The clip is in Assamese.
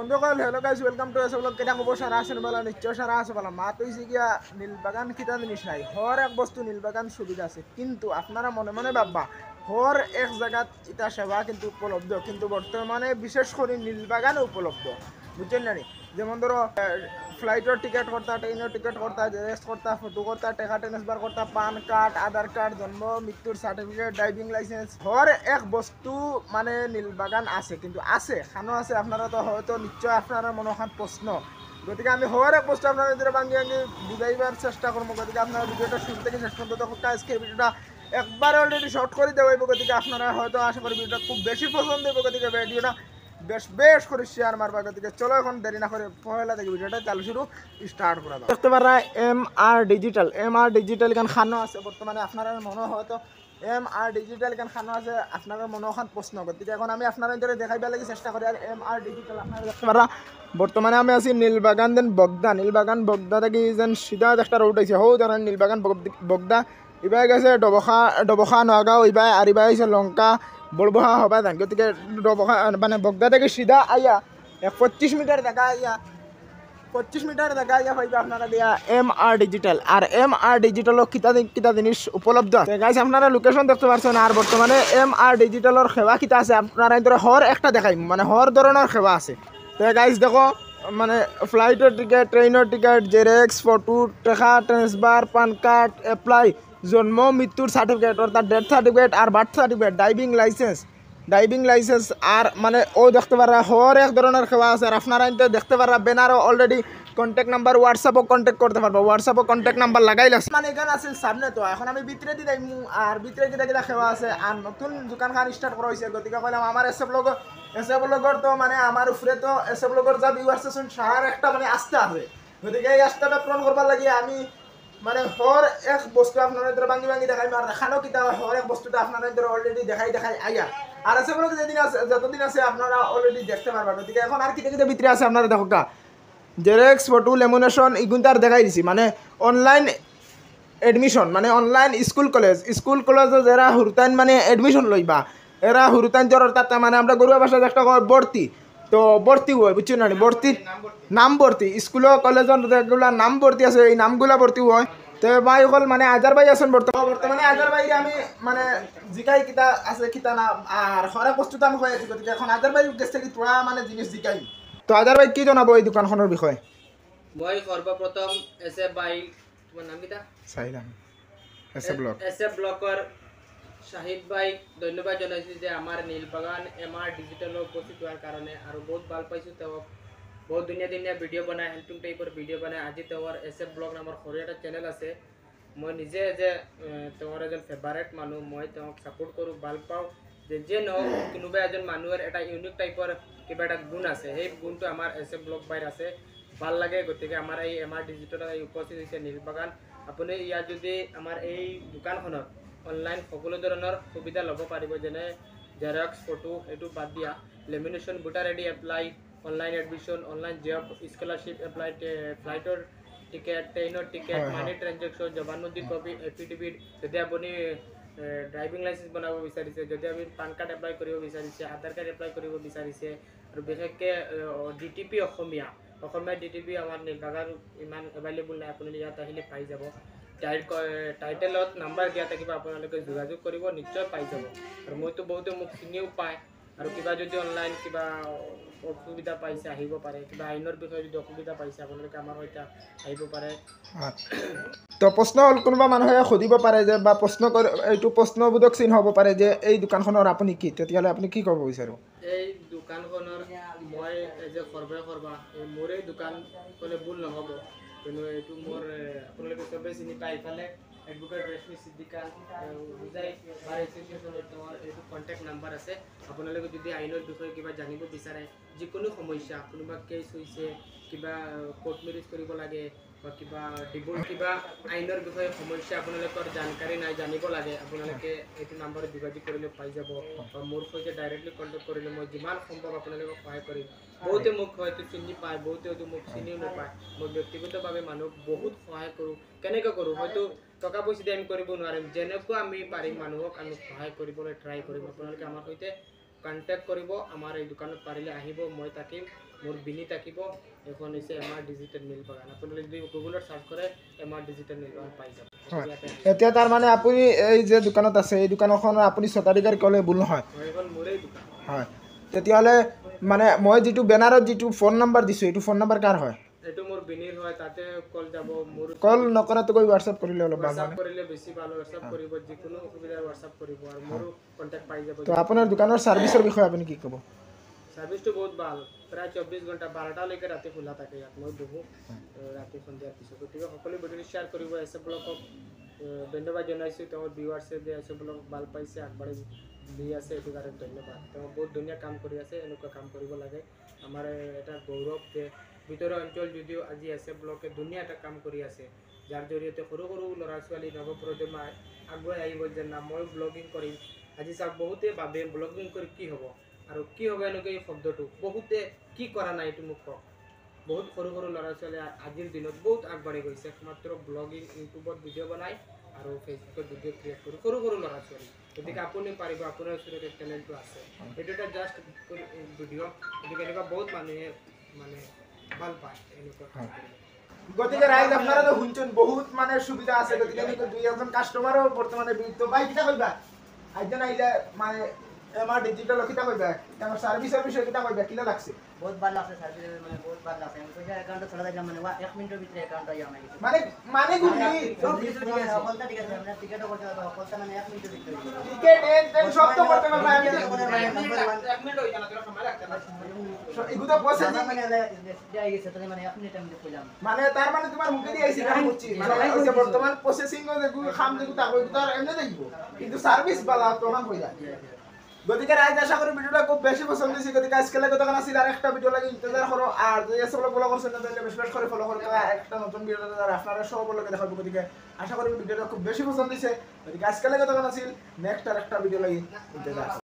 বন্ধুসকল হেল্ল' গাইজ ওয়েলকাম টু এসে ব্লগ কেটা খবর সারা আছেন বলা নিশ্চয় সারা আছে বলা মা তো হইছে গিয়া নীলবাগান কিতা জিনিস নাই হর এক বস্তু নীলবাগান সুবিধা আছে কিন্তু আপনারা মনে মনে ভাববা হর এক জায়গাত ইটা সেবা কিন্তু উপলব্ধ কিন্তু বর্তমানে বিশেষ করে নীলবাগানে উপলব্ধ বুঝছেন না যেমন ধরো ফ্লাইটের টিকিট করতা ট্রেনের টিকিট করতা জেরেক্স করতা ফটো করতা টাকা ট্রান্সফার করতা পান কার্ড আধার কার্ড জন্ম মৃত্যুর সার্টিফিকেট ড্রাইভিং লাইসেন্স হর এক বস্তু মানে নীলবাগান আছে কিন্তু আছে খানো আছে আপনারা তো হয়তো নিশ্চয় আপনারা মনোখান প্রশ্ন গতিকে আমি হওয়ার এক বস্তু আপনাদের ভাঙি ভাঙি বুঝাইবার চেষ্টা করবো গতিকে আপনারা ভিডিওটা শুরু থেকে শেষ পর্যন্ত আজকে ভিডিওটা একবার অলরেডি শর্ট করে দেওয়া গতিকে আপনারা হয়তো আশা করি ভিডিওটা খুব বেশি পছন্দ হবে গতিকে ভিডিওটা বেশ করে শেয়ার মারবা গতিকে চলো এখন দেরি না করে পয়লা থেকে ভিডিওটা চালু শুরু স্টার্ট করা দাও দেখতে পারা MR ডিজিটাল গান খানো আছে বর্তমানে আপনারা মনে হয়তো MR ডিজিটাল গান খানো আছে আপনারা মনে ওখান প্রশ্ন গতিকে এখন আমি আপনারা দেখাইবার লাগি চেষ্টা করি আর MR ডিজিটাল আপনারা দেখতে পারা বর্তমানে আমি আছি নীলবাগান দেন বগদা থেকে যেন সিধা একটা রোড আছে হো জানেন নীলবাগান বগদা ইবাই গেছে ডবখা নগাঁও ইবাই আর ইবাই আছে লঙ্কা বড়বহা হবা জান গতিকে ডবখা মানে বগদা থেকে সিধা আইয়া 25 মিটার দেখা আইয়া 25 মিটার দেখা আইয়া পাইবা আপনারা দিয়া MR ডিজিটাল আর MR ডিজিটালও কিতা জিনিস উপলব্ধ আছে গাইস আপনারা লোকেশন দেখতে পাচ্ছেন আর বর্তমানে MR ডিজিটালের সেবা কিতা আছে আপনারা এর হর একটা দেখাই মানে হর ধরনের সেবা আছে তো গাইস দেখো মানে ফ্লাইটের টিকিট ট্রেনের টিকিট জেরেক্স ফটো টাকা ট্রান্সফার পান কার্ড এপ্লাই জন্ম মৃত্যুর সার্টিফিকেট অর্থাৎ ডেথ সার্টিফিকেট আর বার্থ সার্টিফিকেট ড্রাইভিং লাইসেন্স আর মানে ও দেখতে পারা হর এক ধরনের সেবা আছে আর আপনারা দেখতে পারা ব্যানারও অলরেডি কন্ট্যাক্ট নাম্বার হোয়াটসঅ্যাপও কন্ট্যাক্ট করতে পারবো হোয়াটসঅ্যাপও কন্ট্যাক্ট নাম্বার লাগাই লাগছে মানে এখানে আছে সামনে তো এখন আমি ভিতরে দিয়ে যাই আর ভিতরে কিটা সেবা আছে আর নতুন দোকানখান স্টার্ট করা হয়েছে গতিকে কইলাম আমার এসে ব্লগর তো মানে আমার উপরে তো এসে ব্লগর যা ভিউয়ার্স আছে সার একটা মানে আস্থা আছে গতিকে এই আস্থাটা পূরণ করবার লাগে আমি মানে হর এক বস্তু আপনাদের ভাঙি দেখাই আর দেখানো কিতা হর এক বস্তুটা আপনাদের অলরেডি দেখাই আইয়া আর আছে বলে যেদিন আছে যতদিন আছে আপনারা অলরেডি দেখতে পারবেন গতিকে এখন আর কিতা ভিতরে আছে আপনারা দেখো জেরেক্স ফটো লেমিনেশন ইগুনটার দেখাই দিছি মানে অনলাইন এডমিশন মানে অনলাইন স্কুল কলেজে যারা হুরতাইন মানে এডমিশন লইবা এরা হুরতাইন জ্বর তাতে মানে আমরা গরুয়া ভাষায় একটা ভর্তি তো ভর্তি হয় বুঝছো না নাম ভর্তি স্কুল কলেজের যেগুলা নাম ভর্তি আছে এই নামগুলা ভর্তি হয় তো ভাই হল মানে আজার ভাই আছেন বর্তমানে আজার ভাই আমি মানে জিকাই কিতা আছে কিতা না আর হরেক বস্তুটা আমি হয়ে আছি গতিকে এখন আজার ভাই গেছে কি তোরা মানে জিনিস জিকাই তো আজার ভাই কি জানাবো এই দোকানখনের বিষয়ে মই সর্বপ্রথম এসে ভাই তোমার নাম কিতা চাইলাম এসে ব্লগৰ শাহিদ ভাই ধন্যবাদ জনাইছো যে আমার নীলবাগান MR ডিজিটাল উপস্থিত হওয়ার কারণে আর বহুত ভাল পাইছো তেওঁ বহুত ধুনীয়া ভিডিও বনায় হেল্পিং টাইপৰ ভিডিও বনায় আজি তেওঁৰ এসে ব্লগ নামৰ সৰু এটা চেনেল আছে মই নিজে যে তেওঁৰ এজন ফেভাৰেট মানুহ মই তেওঁক সাপোৰ্ট কৰো ভাল পাওঁ যে কোনোবা এজন মানুহৰ এটা ইউনিক টাইপৰ কিবা এটা গুণ আছে সেই গুণটো আমাৰ এসে ব্লগ বাইৰ আছে ভাল লাগে গতিকে আমাৰ এই MR ডিজিটাল উপস্থিত হৈছে নীলবাগান আপুনি ইয়াত যদি আমাৰ এই দোকানখনত অনলাইন সকলো ধৰণৰ সুবিধা ল'ব পাৰিব যেনে জেৰক্স ফটো এইটো বাদ দিয়া lamination voter ID apply online admission online job scholarship apply ফ্লাইটৰ টিকেট ট্ৰেইনৰ টিকেট মানি ট্ৰানজেকশ্যন জবানবন্দী কপি এফিডেভিট যদি আপুনি ড্ৰাইভিং লাইসেন্স বনাব বিচাৰিছে যদি আপুনি পান কাৰ্ড এপ্লাই কৰিব বিচাৰিছে আধাৰ কাৰ্ড এপ্লাই কৰিব বিচাৰিছে আৰু বিশেষকৈ DTP অসমীয়া DTP আমাৰ নীলবাগান ইমান এভেইলেবল নাই আপুনি ইয়াত আহিলে পাই যাব টাইটেলত নাম্বাৰ দিয়া থাকিব আপোনালোকে যোগাযোগ কৰিব নিশ্চয় পাই যাব আৰু মইতো বহুতে মোক চিনিও পায় আৰু কিবা যদি অনলাইন কিবা অসুবিধা পাইছে আহিব পাৰে কিবা আইনৰ বিষয়ে যদি অসুবিধা পাইছে আপোনালোকে আমাৰ সৈতে আহিব পাৰে তো প্ৰশ্ন হ'ল কোনোবা মানুহে সুধিব পাৰে যে বা এইটো প্ৰশ্নবোধক চিন হ'ব পাৰে যে এই দোকানখনৰ আপুনি কি তেতিয়াহ'লে আপুনি কি ক'ব বিচাৰো এই দোকানখনৰ মই যে কৰবা মোৰে দোকান ক'লে ভুল নহ'ব কিন্তু এইটো মোৰ আপোনালোকে চবেই চিনি পায় ইফালে এডভোকেট ৰেশমি সিদ্দিকা বুজাই বাৰ এছ'চিয়েশ্যনৰ তেওঁৰ এইটো কণ্টেক্ট নাম্বাৰ আছে আপোনালোকে যদি আইনৰ বিষয়ে কিবা জানিব বিচাৰে যিকোনো সমস্যা কোনোবা কেছ হৈছে কিবা কোৰ্ট মেৰেজ কৰিব লাগে বা কিবা ডিভোৰ্চ কিবা আইনৰ বিষয়ে সমস্যা আপোনালোকৰ জানকাৰী নাই জানিব লাগে আপোনালোকে এইটো নাম্বাৰত যোগাযোগ কৰিলে পাই যাব বা মোৰ সৈতে ডাইৰেক্টলি কণ্টেক্ট কৰিলে মই যিমান সম্ভৱ আপোনালোকক সহায় কৰিম বহুতে মোক হয়তো চিনি পায় বহুতে হয়তো মোক চিনিও নাপায় মই ব্যক্তিগতভাৱে মানুহক বহুত সহায় কৰোঁ কেনেকৈ কৰোঁ হয়তো টকা পইচা দি আমি কৰিব নোৱাৰিম যেনেকুৱা আমি পাৰিম মানুহক আমি সহায় কৰিবলৈ ট্ৰাই কৰিম আপোনালোকে আমাৰ সৈতে কণ্টেক্ট কৰিব আমাৰ এই দোকানত পাৰিলে আহিব মই থাকিম মোর বিনি থাকিব এখন হচ্ছে এমআর ডিজিটাল নীল বাগান আপনি যদি গুগলত সার্চ করে এমআর ডিজিটাল নীল বাগান পাই যাব হয় এতিয়া তাৰ মানে আপুনি এই যে দোকানত আছে এই দোকানখন আপুনি স্বত্বাধিকাৰ ক'লে ভুল নহয় এখন মোৰেই দোকান হয় তেতিয়াহ'লে মানে মই যিটো বেনাৰত যিটো ফোন নাম্বাৰ দিছোঁ এইটো ফোন নাম্বাৰ কাৰ হয় এইটো মোৰ বিনিৰ হয় তাতে কল যাব মোৰ কল নকৰাটোকৈ হোৱাটছআপ কৰিলে অলপ ভাল হোৱাটছআপ মানে কৰিলে বেছি ভাল হোৱাটছআপ কৰিব যিকোনো অসুবিধা হোৱাটছআপ কৰিব আৰু মোৰো কণ্টেক্ট পাই যাব তো আপোনাৰ দোকানৰ ছাৰ্ভিচৰ বিষয়ে আপুনি কি ক'ব সাৰ্ভিসটো বহুত ভাল প্ৰায় 24 ঘন্টা 12টালৈকে ৰাতি খোলা থাকে ইয়াত মই বহু ৰাতি সন্ধিয়াৰ পিছত গতিকে সকলো ভিডিঅ শ্বেয়াৰ কৰিব এছে ব্লগক ধন্যবাদ জনাইছোঁ তেওঁৰ ভিউৱাৰ্ছে যে এছে ব্লগ ভাল পাইছে আগবাঢ়ি দি আছে এইটো কাৰণে ধন্যবাদ তেওঁ বহুত ধুনীয়া কাম কৰি আছে এনেকুৱা কাম কৰিব লাগে আমাৰ এটা গৌৰৱ যে ভিতৰৰ অঞ্চল যদিও আজি এছে ব্লগে ধুনীয়া এটা কাম কৰি আছে যাৰ জৰিয়তে সৰু সৰু ল'ৰা ছোৱালী নৱপ্ৰজন্ম আগুৱাই আহিব যে না মই ব্লগিং কৰিম আজি চাওক বহুতে ভাবে ব্লগিং কৰি কি হ'ব আৰু কি হ'ব এনেকৈ এই শব্দটো বহুতে কি কৰা নাই এইটো মোক কওক বহুত সৰু সৰু ল'ৰা ছোৱালী আজিৰ দিনত বহুত আগবাঢ়ি গৈছে একমাত্ৰ ব্লগিং ইউটিউবত ভিডিঅ' বনাই আৰু ফেচবুকত ভিডিঅ' ক্ৰিয়েট কৰি সৰু সৰু ল'ৰা ছোৱালী গতিকে আপুনি পাৰিব আপোনাৰ ওচৰত টেলেণ্টটো আছে এইটো এটা জাষ্ট ভিডিঅ' গতিকে এনেকুৱা বহুত মানুহে মানে ভাল পায় এনেকুৱা কাম কৰি গতিকে ৰাইজ আপোনালোকে শুনচোন বহুত মানে সুবিধা আছে গতিকে এনেকৈ দুই এজন কাষ্টমাৰো বৰ্তমানে বিৰুদ্ধ বাই কিটা কইবা আইজন আহিলে মানে এমাৰ ডিজিটাল কিটা কইবা আমাৰ সার্ভিসের বিষয়ে কিটা কইবা কিলা লাগছে बहुत बार लागছে সার্ভিস মানে বহুত বার লাগছে আমি পয়সা অ্যাকাউন্টে চলে যাইলাম মানে 1 মিনিটের ভিতরে অ্যাকাউন্টে আই আমার গেছে মানে মানে গুলি সব কিছু ঠিক আছে সকলটা ঠিক আছে আমরা টিকেটও করতে পারবো সকলটা মানে 1 মিনিটের ভিতরে টিকেট এন্ড সব তো করতে পারবে আমি এক মিনিট হই জানা তোরা সময় লাগতে না এগুলো প্রসেস মানে যাই গেছে তাহলে মানে 1 মিনিটের মধ্যে কইলাম মানে তার মানে তোমার মুখে দিয়ে আইছি কাম করছি মানে হইছে বর্তমান প্রসেসিং এ যেগুলো খাম যেগুলো তাকো তো আর এমনি দেখব কিন্তু সার্ভিস বালা তো কাম কইরা গতিকে রাইজ আশা করি ভিডিওটা খুব বেশি পছন্দ হয়েছে গতিকে আজকে লাগে দোকান আসছিল আর একটা ভিডিও লাগে ইন্তজার করো আর যদি এসব ফলো করছেন না তাহলে বেশি বেশি করে ফলো করতে একটা নতুন ভিডিও আপনারা সব লোকে দেখাবো গতিকে আশা করি ভিডিওটা খুব বেশি পছন্দ হয়েছে গতিকে আজকে লাগে দোকান আসছিল নেক্সট আর একটা ভিডিও লাগে ইন্তজার